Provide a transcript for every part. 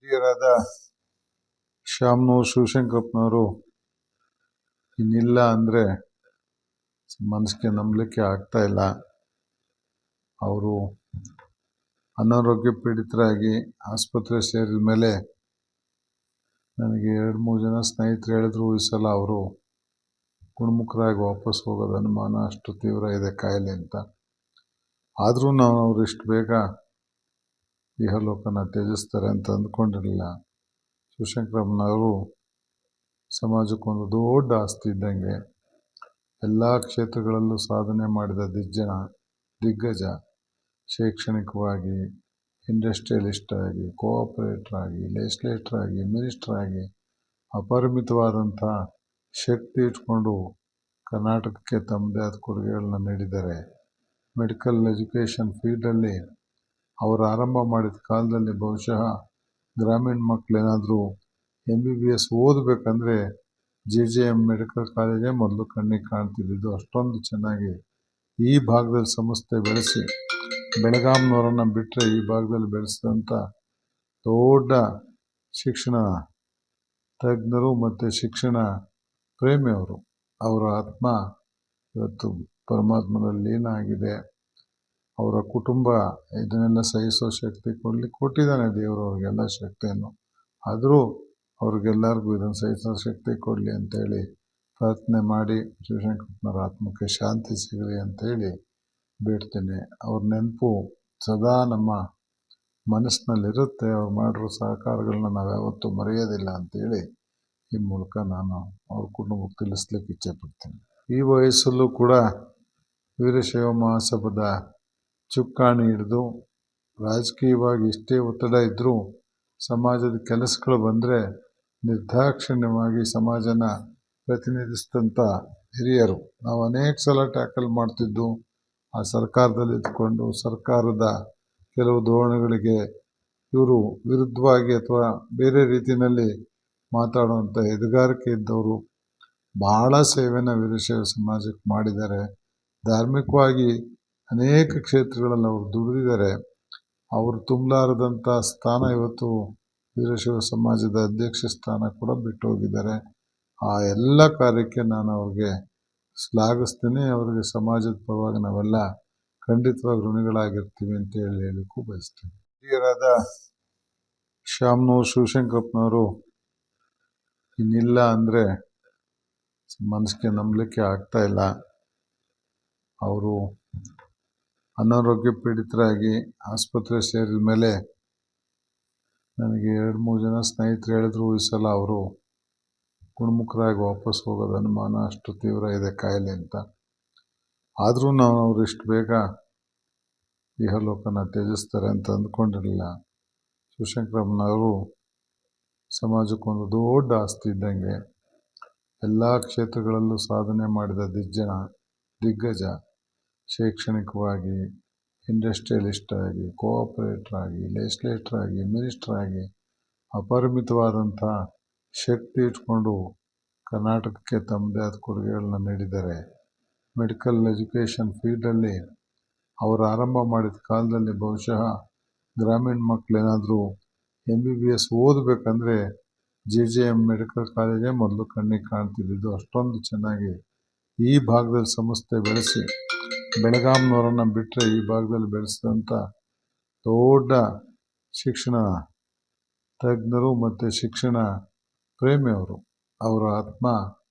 ಹಿರಿಯರಾದ ಶ್ಯಾಮ್ನೂರು ಶಿವಶಂಕರಪ್ಪನವರು ಇನ್ನಿಲ್ಲ ಅಂದರೆ ಮನಸ್ಸಿಗೆ ನಂಬಲಿಕ್ಕೆ ಆಗ್ತಾ ಇಲ್ಲ. ಅವರು ಅನಾರೋಗ್ಯ ಪೀಡಿತರಾಗಿ ಆಸ್ಪತ್ರೆ ಸೇರಿದ ಮೇಲೆ ನನಗೆ 2-3 ಜನ ಸ್ನೇಹಿತರು ಹೇಳಿದ್ರು, ಈ ಸಲ ಅವರು ಗುಣಮುಖರಾಗಿ ವಾಪಸ್ ಹೋಗೋದು ಅನುಮಾನ, ಅಷ್ಟು ತೀವ್ರ ಇದೆ ಕಾಯಿಲೆ ಅಂತ. ಆದರೂ ನಾವು ಅವ್ರು ಇಷ್ಟು ಬೇಗ ಇಹಲೋಕನ ತ್ಯಜಿಸ್ತಾರೆ ಅಂತ ಅಂದ್ಕೊಂಡಿರಲಿಲ್ಲ. ಶಿವಶಂಕರಪ್ಪನವರು ಸಮಾಜಕ್ಕೊಂದು ದೊಡ್ಡ ಆಸ್ತಿ ಇದ್ದಂಗೆ, ಎಲ್ಲ ಕ್ಷೇತ್ರಗಳಲ್ಲೂ ಸಾಧನೆ ಮಾಡಿದ ದಿಗ್ಗಜ, ಶೈಕ್ಷಣಿಕವಾಗಿ, ಇಂಡಸ್ಟ್ರಿಯಲಿಸ್ಟ್ ಆಗಿ, ಕೋಆಪರೇಟರ್ ಆಗಿ, ಲೆಜಿಸ್ಲೇಟರ್ ಆಗಿ, ಮಿನಿಸ್ಟರ್ ಆಗಿ ಅಪರಿಮಿತವಾದಂಥ ಶಕ್ತಿ ಇಟ್ಕೊಂಡು ಕರ್ನಾಟಕಕ್ಕೆ ತಮ್ಮದೇ ಆದ ಕೊಡುಗೆಗಳನ್ನ ನೀಡಿದ್ದಾರೆ. ಮೆಡಿಕಲ್ ಎಜುಕೇಷನ್ ಫೀಲ್ಡಲ್ಲಿ ಅವರು ಆರಂಭ ಮಾಡಿದ ಕಾಲದಲ್ಲಿ ಬಹುಶಃ ಗ್ರಾಮೀಣ ಮಕ್ಕಳೇನಾದರೂ MBBS ಓದಬೇಕಂದ್ರೆ JJM ಮೆಡಿಕಲ್ ಕಾಲೇಜೇ ಮೊದಲು ಕಣ್ಣಿಗೆ ಕಾಣ್ತಿದ್ದು. ಅಷ್ಟೊಂದು ಚೆನ್ನಾಗಿ ಈ ಭಾಗದಲ್ಲಿ ಸಂಸ್ಥೆ ಬೆಳೆಸಿ, ಬೆಳಗಾಂನವರನ್ನು ಬಿಟ್ಟರೆ ಈ ಭಾಗದಲ್ಲಿ ಬೆಳೆಸಿದಂಥ ದೊಡ್ಡ ಶಿಕ್ಷಣ ತಜ್ಞರು ಮತ್ತು ಶಿಕ್ಷಣ ಪ್ರೇಮಿಯವರು. ಅವರ ಆತ್ಮ ಇವತ್ತು ಪರಮಾತ್ಮನಲ್ಲಿ ಲೀನ ಆಗಿದೆ. ಅವರ ಕುಟುಂಬ ಇದನ್ನೆಲ್ಲ ಸಹಿಸೋ ಶಕ್ತಿ ಕೊಟ್ಟಿದ್ದಾನೆ ದೇವರು ಅವ್ರಿಗೆಲ್ಲ ಶಕ್ತಿಯನ್ನು. ಆದರೂ ಅವ್ರಿಗೆಲ್ಲರಿಗೂ ಇದನ್ನು ಸಹಿಸೋ ಶಕ್ತಿ ಕೊಡಲಿ ಅಂತೇಳಿ ಪ್ರಾರ್ಥನೆ ಮಾಡಿ ಶಿವಶಂಕರಪ್ಪನವರ ಆತ್ಮಕ್ಕೆ ಶಾಂತಿ ಸಿಗಲಿ ಅಂತೇಳಿ ಬೇಡ್ತೇನೆ. ಅವ್ರ ನೆನಪು ಸದಾ ನಮ್ಮ ಮನಸ್ಸಿನಲ್ಲಿರುತ್ತೆ. ಅವ್ರು ಮಾಡಿರೋ ಸಹಕಾರಗಳನ್ನ ನಾವು ಯಾವತ್ತೂ ಮರೆಯೋದಿಲ್ಲ ಅಂತೇಳಿ ಈ ಮೂಲಕ ನಾನು ಅವ್ರ ಕುಟುಂಬಕ್ಕೆ ತಿಳಿಸ್ಲಿಕ್ಕೆ ಇಚ್ಛೆಪಡ್ತೀನಿ. ಈ ವಯಸ್ಸಲ್ಲೂ ಕೂಡ ವೀರಶೈವ ಮಹಾಸಭಾದ ಚುಕ್ಕಾಣಿ ಹಿಡಿದು ರಾಜಕೀಯವಾಗಿ ಎಷ್ಟೇ ಒತ್ತಡ ಇದ್ದರೂ ಸಮಾಜದ ಕೆಲಸಗಳು ಬಂದರೆ ನಿರ್ದಾಕ್ಷಿಣ್ಯವಾಗಿ ಸಮಾಜನ ಪ್ರತಿನಿಧಿಸಿದಂಥ ಹಿರಿಯರು. ನಾವು ಅನೇಕ ಸಲ ಟ್ಯಾಕಲ್ ಮಾಡ್ತಿದ್ದು, ಆ ಸರ್ಕಾರದಲ್ಲಿ ಇದ್ಕೊಂಡು ಸರ್ಕಾರದ ಕೆಲವು ಧೋರಣೆಗಳಿಗೆ ಇವರು ವಿರುದ್ಧವಾಗಿ ಅಥವಾ ಬೇರೆ ರೀತಿಯಲ್ಲಿ ಮಾತಾಡುವಂಥ ಎದುಗಾರಿಕೆ ಇದ್ದವರು. ಬಹಳ ಸೇವೆನ ವೀರಶೈವ ಸಮಾಜಕ್ಕೆ ಮಾಡಿದ್ದಾರೆ. ಧಾರ್ಮಿಕವಾಗಿ ಅನೇಕ ಕ್ಷೇತ್ರಗಳಲ್ಲಿ ಅವರು ದುಡಿದಿದ್ದಾರೆ. ಅವರು ತುಂಬಲಾರದಂಥ ಸ್ಥಾನ ಇವತ್ತು ವೀರಶೈವ ಸಮಾಜದ ಅಧ್ಯಕ್ಷ ಸ್ಥಾನ ಕೂಡ ಬಿಟ್ಟು ಹೋಗಿದ್ದಾರೆ. ಆ ಎಲ್ಲ ಕಾರ್ಯಕ್ಕೆ ನಾನು ಅವ್ರಿಗೆ ಶ್ಲಾಘಿಸ್ತೀನಿ. ಅವರಿಗೆ ಸಮಾಜದ ಪರವಾಗಿ ನಾವೆಲ್ಲ ಖಂಡಿತವಾಗಿ ಋಣಿಗಳಾಗಿರ್ತೀವಿ ಅಂತ ಹೇಳಲಿಕ್ಕೂ ಬಯಸ್ತೀನಿ. ಹಿರಿಯರಾದ ಶ್ಯಾಮ್ನೂರು ಶಿವಶಂಕರಪ್ಪನವರು ಇನ್ನಿಲ್ಲ ಅಂದರೆ ಮನಸ್ಸಿಗೆ ನಂಬಲಿಕ್ಕೆ ಆಗ್ತಾ ಇಲ್ಲ. ಅವರು ಅನಾರೋಗ್ಯ ಪೀಡಿತರಾಗಿ ಆಸ್ಪತ್ರೆ ಸೇರಿದ ಮೇಲೆ ನನಗೆ 2-3 ಜನ ಸ್ನೇಹಿತರು ಹೇಳಿದ್ರು, ಈ ಸಲ ಅವರು ಗುಣಮುಖರಾಗಿ ವಾಪಸ್ ಹೋಗೋದು ಅನುಮಾನ, ಅಷ್ಟು ತೀವ್ರ ಇದೆ ಕಾಯಿಲೆ ಅಂತ. ಆದರೂ ನಾವು ಅವ್ರು ಇಷ್ಟು ಬೇಗ ಇಹಲೋಕನ ತ್ಯಜಿಸ್ತಾರೆ ಅಂತ ಅಂದ್ಕೊಂಡಿರಲಿಲ್ಲ. ಶಿವಶಂಕರಪ್ಪನವರು ಸಮಾಜಕ್ಕೊಂದು ದೊಡ್ಡ ಆಸ್ತಿ ಇದ್ದಂಗೆ, ಎಲ್ಲ ಕ್ಷೇತ್ರಗಳಲ್ಲೂ ಸಾಧನೆ ಮಾಡಿದ ದಿಗ್ಗಜ, ಶೈಕ್ಷಣಿಕವಾಗಿ, ಇಂಡಸ್ಟ್ರಿಯಲಿಸ್ಟ್ ಆಗಿ, ಕೋಆಪರೇಟರ್ ಆಗಿ, ಲೆಜಿಸ್ಲೇಟರ್ ಆಗಿ, ಮಿನಿಸ್ಟರ್ ಆಗಿ ಅಪರಿಮಿತವಾದಂಥ ಶಕ್ತಿ ಇಟ್ಕೊಂಡು ಕರ್ನಾಟಕಕ್ಕೆ ತಮ್ಮದೇ ಆದ ಕೊಡುಗೆಗಳನ್ನ ನೀಡಿದ್ದಾರೆ. ಮೆಡಿಕಲ್ ಎಜುಕೇಷನ್ ಫೀಲ್ಡಲ್ಲಿ ಅವರು ಆರಂಭ ಮಾಡಿದ ಕಾಲದಲ್ಲಿ ಬಹುಶಃ ಗ್ರಾಮೀಣ ಮಕ್ಕಳೇನಾದರೂ MBBS ಓದಬೇಕಂದ್ರೆ JJM ಮೆಡಿಕಲ್ ಕಾಲೇಜೇ ಮೊದಲು ಕಣ್ಣಿಗೆ ಕಾಣ್ತಿದ್ದು. ಅಷ್ಟೊಂದು ಚೆನ್ನಾಗಿ ಈ ಭಾಗದಲ್ಲಿ ಸಂಸ್ಥೆ ಬೆಳೆಸಿ, ಬೆಳಗಾಂನವರನ್ನು ಬಿಟ್ಟರೆ ಈ ಭಾಗದಲ್ಲಿ ಬೆಳೆಸಿದಂಥ ದೊಡ್ಡ ಶಿಕ್ಷಣ ತಜ್ಞರು ಮತ್ತು ಶಿಕ್ಷಣ ಪ್ರೇಮಿಯವರು. ಅವರ ಆತ್ಮ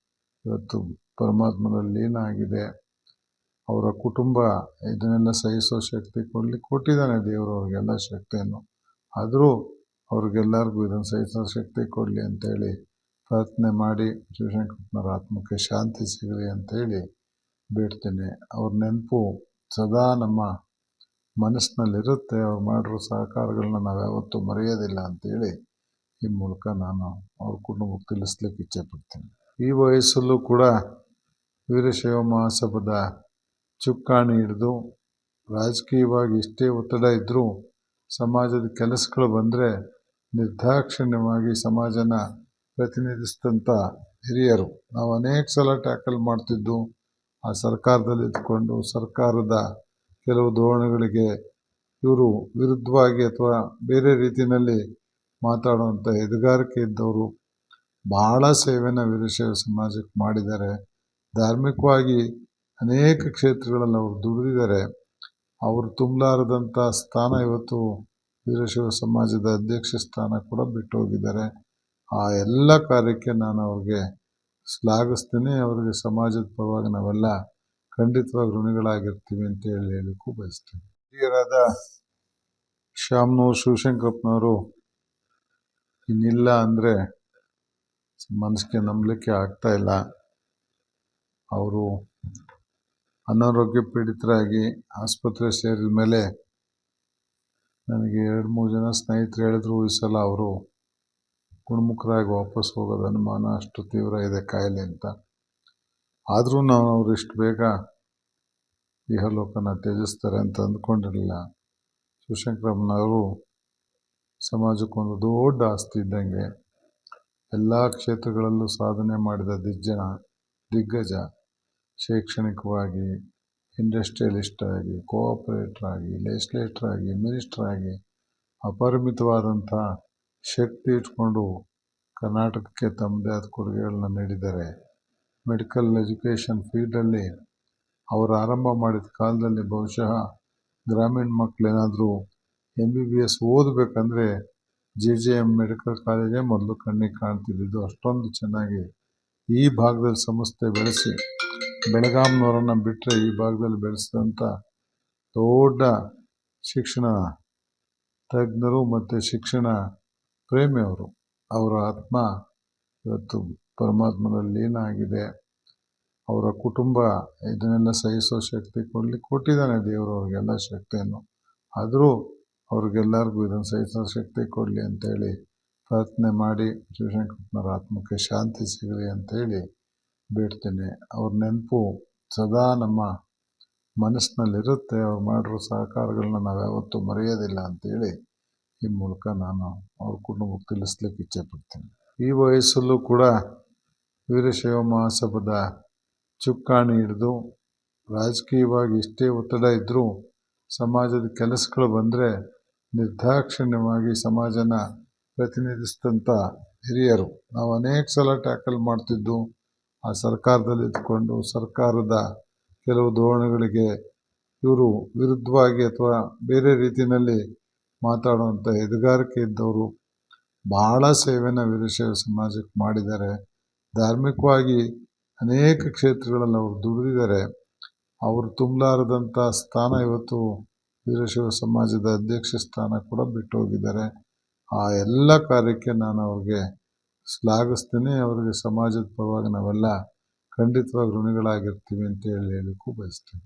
ಇವತ್ತು ಪರಮಾತ್ಮನಲ್ಲಿ ಲೀನ ಆಗಿದೆ. ಅವರ ಕುಟುಂಬ ಇದನ್ನೆಲ್ಲ ಸಹಿಸೋ ಶಕ್ತಿ ಕೊಟ್ಟಿದ್ದಾನೆ ದೇವರು ಅವ್ರಿಗೆಲ್ಲ ಶಕ್ತಿಯನ್ನು. ಆದರೂ ಅವ್ರಿಗೆಲ್ಲರಿಗೂ ಇದನ್ನು ಸಹಿಸೋ ಶಕ್ತಿ ಕೊಡಲಿ ಅಂತೇಳಿ ಪ್ರಾರ್ಥನೆ ಮಾಡಿ ಶಿವಶಂಕರಪ್ಪನವರ ಆತ್ಮಕ್ಕೆ ಶಾಂತಿ ಸಿಗಲಿ ಅಂತೇಳಿ ಬೇಡ್ತೇನೆ. ಅವ್ರ ನೆನಪು ಸದಾ ನಮ್ಮ ಮನಸ್ಸಿನಲ್ಲಿರುತ್ತೆ. ಅವ್ರು ಮಾಡಿರೋ ಸಹಕಾರಗಳನ್ನ ನಾವು ಯಾವತ್ತೂ ಮರೆಯೋದಿಲ್ಲ ಅಂತೇಳಿ ಈ ಮೂಲಕ ನಾನು ಅವ್ರ ಕುಟುಂಬಕ್ಕೆ ತಿಳಿಸ್ಲಿಕ್ಕೆ ಇಚ್ಛೆಪಡ್ತೀನಿ. ಈ ವಯಸ್ಸಲ್ಲೂ ಕೂಡ ವೀರಶೈವ ಮಹಾಸಭಾದ ಚುಕ್ಕಾಣಿ ಹಿಡಿದು ರಾಜಕೀಯವಾಗಿ ಎಷ್ಟೇ ಒತ್ತಡ ಇದ್ದರೂ ಸಮಾಜದ ಕೆಲಸಗಳು ಬಂದರೆ ನಿರ್ದಾಕ್ಷಿಣ್ಯವಾಗಿ ಸಮಾಜನ ಪ್ರತಿನಿಧಿಸಿದಂಥ ಹಿರಿಯರು. ನಾವು ಅನೇಕ ಸಲ ಟ್ಯಾಕಲ್ ಮಾಡ್ತಿದ್ದು, ಆ ಸರ್ಕಾರದಲ್ಲಿ ಇದ್ಕೊಂಡು ಸರ್ಕಾರದ ಕೆಲವು ಧೋರಣೆಗಳಿಗೆ ಇವರು ವಿರುದ್ಧವಾಗಿ ಅಥವಾ ಬೇರೆ ರೀತಿಯಲ್ಲಿ ಮಾತಾಡುವಂಥ ಎದುಗಾರಿಕೆ ಇದ್ದವರು. ಬಹಳ ಸೇವೆನ ವೀರಶೈವ ಸಮಾಜಕ್ಕೆ ಮಾಡಿದ್ದಾರೆ. ಧಾರ್ಮಿಕವಾಗಿ ಅನೇಕ ಕ್ಷೇತ್ರಗಳಲ್ಲಿ ಅವರು ದುಡಿದಿದ್ದಾರೆ. ಅವರು ತುಂಬಲಾರದಂಥ ಸ್ಥಾನ ಇವತ್ತು ವೀರಶೈವ ಸಮಾಜದ ಅಧ್ಯಕ್ಷ ಸ್ಥಾನ ಕೂಡ ಬಿಟ್ಟು ಹೋಗಿದ್ದಾರೆ. ಆ ಎಲ್ಲ ಕಾರ್ಯಕ್ಕೆ ನಾನು ಅವ್ರಿಗೆ ಶ್ಲಾಘಿಸ್ತೀನಿ. ಅವರಿಗೆ ಸಮಾಜದ ಪರವಾಗಿ ನಾವೆಲ್ಲ ಖಂಡಿತವಾಗಿ ಋಣಿಗಳಾಗಿರ್ತೀವಿ ಅಂತ ಹೇಳಲಿಕ್ಕೂ ಬಯಸ್ತೀನಿ. ಹಿರಿಯರಾದ ಶ್ಯಾಮನೂರು ಶಿವಶಂಕರಪ್ಪನವರು ಇನ್ನಿಲ್ಲ ಅಂದರೆ ಮನಸ್ಸಿಗೆ ನಂಬಲಿಕ್ಕೆ ಆಗ್ತಾ ಇಲ್ಲ. ಅವರು ಅನಾರೋಗ್ಯ ಪೀಡಿತರಾಗಿ ಆಸ್ಪತ್ರೆ ಸೇರಿದ ಮೇಲೆ ನನಗೆ 2-3 ಜನ ಸ್ನೇಹಿತರು ಹೇಳಿದ್ರು, ಈ ಸಲ ಅವರು ಗುಣಮುಖರಾಗಿ ವಾಪಸ್ ಹೋಗೋದು ಅನುಮಾನ, ಅಷ್ಟು ತೀವ್ರ ಇದೆ ಕಾಯಿಲೆ ಅಂತ. ಆದರೂ ನಾವು ಅವ್ರು ಇಷ್ಟು ಬೇಗ ಇಹಲೋಕನ ತ್ಯಜಿಸ್ತಾರೆ ಅಂತ ಅಂದ್ಕೊಂಡಿರಲಿಲ್ಲ. ಶಿವಶಂಕರಪ್ಪನವರು ಸಮಾಜಕ್ಕೊಂದು ದೊಡ್ಡ ಆಸ್ತಿ ಇದ್ದಂಗೆ. ಎಲ್ಲ ಕ್ಷೇತ್ರಗಳಲ್ಲೂ ಸಾಧನೆ ಮಾಡಿದ ದಿಗ್ಗಜ. ಶೈಕ್ಷಣಿಕವಾಗಿ, ಇಂಡಸ್ಟ್ರಿಯಲಿಸ್ಟ್ ಆಗಿ, ಕೋಆಪರೇಟರ್ ಆಗಿ, ಲೆಜಿಸ್ಲೇಟರ್ ಆಗಿ, ಮಿನಿಸ್ಟರ್ ಆಗಿ ಅಪರಿಮಿತವಾದಂಥ ಶಕ್ತಿ ಇಟ್ಕೊಂಡು ಕರ್ನಾಟಕಕ್ಕೆ ತಮ್ಮದೇ ಆದ ಕೊಡುಗೆಗಳನ್ನ ನೀಡಿದ್ದಾರೆ. ಮೆಡಿಕಲ್ ಎಜುಕೇಷನ್ ಫೀಲ್ಡಲ್ಲಿ ಅವರು ಆರಂಭ ಮಾಡಿದ ಕಾಲದಲ್ಲಿ ಬಹುಶಃ ಗ್ರಾಮೀಣ ಮಕ್ಕಳೇನಾದರೂ MBBS ಓದಬೇಕಂದ್ರೆ JJM ಮೆಡಿಕಲ್ ಕಾಲೇಜೇ ಮೊದಲು ಕಣ್ಣಿಗೆ ಕಾಣ್ತಿದ್ದು. ಅಷ್ಟೊಂದು ಚೆನ್ನಾಗಿ ಈ ಭಾಗದಲ್ಲಿ ಸಂಸ್ಥೆ ಬೆಳೆಸಿ, ಬೆಳಗಾಂನವರನ್ನು ಬಿಟ್ಟರೆ ಈ ಭಾಗದಲ್ಲಿ ಬೆಳೆಸಿದಂಥ ದೊಡ್ಡ ಶಿಕ್ಷಣ ತಜ್ಞರು ಮತ್ತು ಶಿಕ್ಷಣ ಪ್ರೇಮಿಯವರು. ಅವರ ಆತ್ಮ ಇವತ್ತು ಪರಮಾತ್ಮನಲ್ಲಿ ಲೀನ ಆಗಿದೆ. ಅವರ ಕುಟುಂಬ ಇದನ್ನೆಲ್ಲ ಸಹಿಸೋ ಶಕ್ತಿ ಕೊಟ್ಟಿದ್ದಾನೆ ದೇವರು ಅವ್ರಿಗೆಲ್ಲ ಶಕ್ತಿಯನ್ನು. ಆದರೂ ಅವ್ರಿಗೆಲ್ಲರಿಗೂ ಇದನ್ನು ಸಹಿಸೋ ಶಕ್ತಿ ಕೊಡಲಿ ಅಂತೇಳಿ ಪ್ರಾರ್ಥನೆ ಮಾಡಿ ಶಿವಶಂಕರಪ್ಪನವರ ಆತ್ಮಕ್ಕೆ ಶಾಂತಿ ಸಿಗಲಿ ಅಂತೇಳಿ ಬೇಡ್ತೇನೆ. ಅವ್ರ ನೆನಪು ಸದಾ ನಮ್ಮ ಮನಸ್ಸಿನಲ್ಲಿರುತ್ತೆ. ಅವ್ರು ಮಾಡಿರೋ ಸಹಕಾರಗಳನ್ನ ನಾವು ಯಾವತ್ತೂ ಮರೆಯೋದಿಲ್ಲ ಅಂತೇಳಿ ಈ ಮೂಲಕ ನಾನು ಅವ್ರ ಕುಟುಂಬಕ್ಕೆ ತಿಳಿಸ್ಲಿಕ್ಕೆ ಇಚ್ಛೆಪಡ್ತೀನಿ. ಈ ವಯಸ್ಸಲ್ಲೂ ಕೂಡ ವೀರಶೈವ ಮಹಾಸಭಾದ ಚುಕ್ಕಾಣಿ ಹಿಡಿದು ರಾಜಕೀಯವಾಗಿ ಇಷ್ಟೇ ಒತ್ತಡ ಇದ್ದರೂ ಸಮಾಜದ ಕೆಲಸಗಳು ಬಂದರೆ ನಿರ್ದಾಕ್ಷಿಣ್ಯವಾಗಿ ಸಮಾಜನ ಪ್ರತಿನಿಧಿಸಿದಂಥ ಹಿರಿಯರು. ನಾವು ಅನೇಕ ಸಲ ಟ್ಯಾಕಲ್ ಮಾಡ್ತಿದ್ದು, ಆ ಸರ್ಕಾರದಲ್ಲಿ ಇದ್ಕೊಂಡು ಸರ್ಕಾರದ ಕೆಲವು ಧೋರಣೆಗಳಿಗೆ ಇವರು ವಿರುದ್ಧವಾಗಿ ಅಥವಾ ಬೇರೆ ರೀತಿಯಲ್ಲಿ ಮಾತಾಡುವಂಥ ಎದುಗಾರಿಕೆ ಇದ್ದವರು. ಬಹಳ ಸೇವೆನ ವೀರಶೈವ ಸಮಾಜಕ್ಕೆ ಮಾಡಿದ್ದಾರೆ. ಧಾರ್ಮಿಕವಾಗಿ ಅನೇಕ ಕ್ಷೇತ್ರಗಳಲ್ಲಿ ಅವರು ದುಡಿದಿದ್ದಾರೆ. ಅವರು ತುಂಬಲಾರದಂಥ ಸ್ಥಾನ ಇವತ್ತು ವೀರಶೈವ ಸಮಾಜದ ಅಧ್ಯಕ್ಷ ಸ್ಥಾನ ಕೂಡ ಬಿಟ್ಟು ಹೋಗಿದ್ದಾರೆ. ಆ ಎಲ್ಲ ಕಾರ್ಯಕ್ಕೆ ನಾನು ಅವ್ರಿಗೆ ಶ್ಲಾಘಿಸ್ತೀನಿ. ಅವರಿಗೆ ಸಮಾಜದ ಪರವಾಗಿ ನಾವೆಲ್ಲ ಖಂಡಿತವಾಗಿ ಋಣಿಗಳಾಗಿರ್ತೀವಿ ಅಂತ ಹೇಳಲಿಕ್ಕೂ ಬಯಸ್ತೀನಿ.